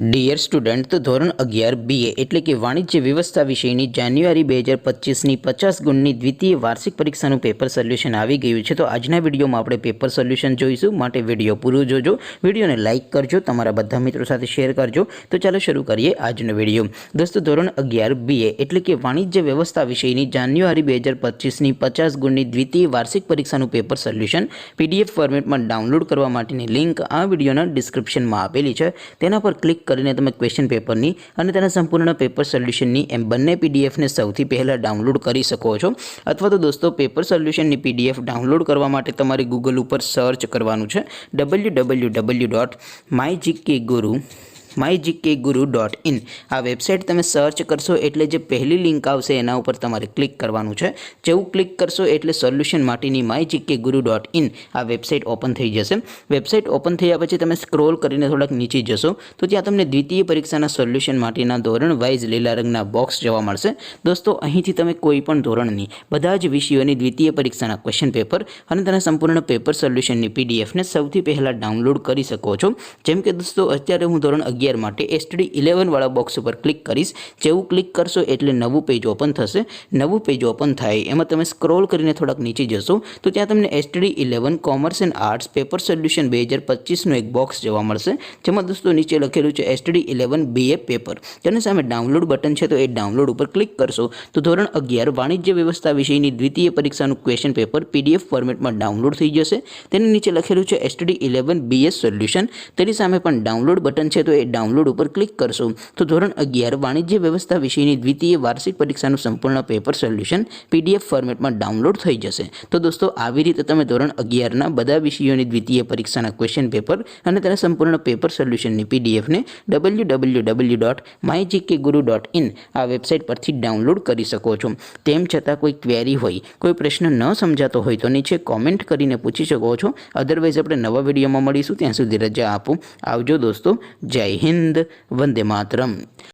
Dear student, તો ધોરણ 11 BA એટલે કે વાણિજ્ય વ્યવસ્થા વિષયની જાન્યુઆરી 2025ની 50 ગુણની દ્વિતીય વાર્ષિક પરીક્ષાનું પેપર સોલ્યુશન આવી ગયું છે। તો આજના વિડીયોમાં આપણે પેપર સોલ્યુશન જોઈશું, માટે વિડીયો પૂરું જોજો, વિડીયોને લાઇક કરજો, તમારા બધા મિત્રો સાથે શેર કરજો। તો ચાલો શરૂ કરીએ આજનો વિડીયો। દોસ્તો, ધોરણ 11 BA એટલે કે વાણિજ્ય વ્યવસ્થા વિષયની જાન્યુઆરી 2025ની 50 ગુણની દ્વિતીય વાર્ષિક પરીક્ષાનું પેપર સોલ્યુશન PDF ફોર્મેટમાં ડાઉનલોડ કરવા માટેની લિંક આ વિડીયોના ડિસ્ક્રિપ્શનમાં આપેલી છે। તેના પર ક્લિક કરીને તમે ક્વેશ્ચન પેપરની અને તેના સંપૂર્ણ પેપર સોલ્યુશનની એમ બંને પીડીએફને સૌથી પહેલાં ડાઉનલોડ કરી શકો છો। અથવા તો દોસ્તો, પેપર સોલ્યુશનની PDF ડાઉનલોડ કરવા માટે તમારે ગૂગલ ઉપર સર્ચ કરવાનું છે www.mygkguru.in। આ વેબસાઇટ તમે સર્ચ કરશો એટલે જે પહેલી લિંક આવશે એના ઉપર તમારે ક્લિક કરવાનું છે। જેવું ક્લિક કરશો એટલે સોલ્યુશન માટેની mygkguru.in આ વેબસાઇટ ઓપન થઈ જશે। વેબસાઇટ ઓપન થયા પછી તમે સ્ક્રોલ કરીને થોડાક નીચે જશો તો ત્યાં તમને દ્વિતીય પરીક્ષાના સોલ્યુશન માટેના ધોરણ વાઇઝ લીલા રંગના બોક્સ જોવા મળશે। દોસ્તો, અહીંથી તમે કોઈ પણ ધોરણની બધા જ વિષયોની દ્વિતીય પરીક્ષાના ક્વેશ્ચન પેપર અને તેના સંપૂર્ણ પેપર સોલ્યુશનની PDFને સૌથી પહેલાં ડાઉનલોડ કરી શકો છો। જેમ કે દોસ્તો, અત્યારે હું ધોરણ 11 માટે STD 11 વાળા બોક્સ ઉપર ક્લિક કરીશ। જેવું ક્લિક કરશો એટલે નવું પેજ ઓપન થશે। નવું પેજ ઓપન થાય એમાં તમે સ્ક્રોલ કરીને થોડાક નીચે જશો તો ત્યાં તમને STD 11 commerce and arts paper solution 2025નું એક બોક્સ જોવા મળશે, જેમાં દોસ્તો નીચે લખેલું છે STD 11 BA પેપર। તેની સામે ડાઉનલોડ બટન છે, તો એ ડાઉનલોડ ઉપર ક્લિક કરશો તો ધોરણ 11 વાણિજ્ય વ્યવસ્થા વિષયની દ્વિતીય પરીક્ષાનું ક્વેશ્ચન પેપર PDF ફોર્મેટમાં ડાઉનલોડ થઈ જશે। તેની નીચે લખેલું છે STD 11 BS સોલ્યુશન, તેની સામે પણ ડાઉનલોડ બટન છે, તો એ ડાઉનલોડ ઉપર ક્લિક કરશો તો ધોરણ 11 વાણિજ્ય વ્યવસ્થા વિષયની દ્વિતીય વાર્ષિક પરીક્ષાનું સંપૂર્ણ પેપર સોલ્યુશન PDF ફોર્મેટમાં ડાઉનલોડ થઈ જશે। તો દોસ્તો, આવી રીતે તમે ધોરણ 11ના બધા વિષયોની દ્વિતીય પરીક્ષાના ક્વેશ્ચન પેપર અને તેના સંપૂર્ણ પેપર સોલ્યુશનની PDFને www.mygkguru.in આ વેબસાઇટ પરથી ડાઉનલોડ કરી શકો છો। તેમ છતાં કોઈ ક્વેરી હોય, કોઈ પ્રશ્ન ન સમજાતો હોય તો નીચે કોમેન્ટ કરીને પૂછી શકો છો। અધરવાઇઝ આપણે નવા વિડીયોમાં મળીશું, ત્યાં સુધી રજા આપો। આવજો દોસ્તો, જય હિન્દ, વંદે માતરમ।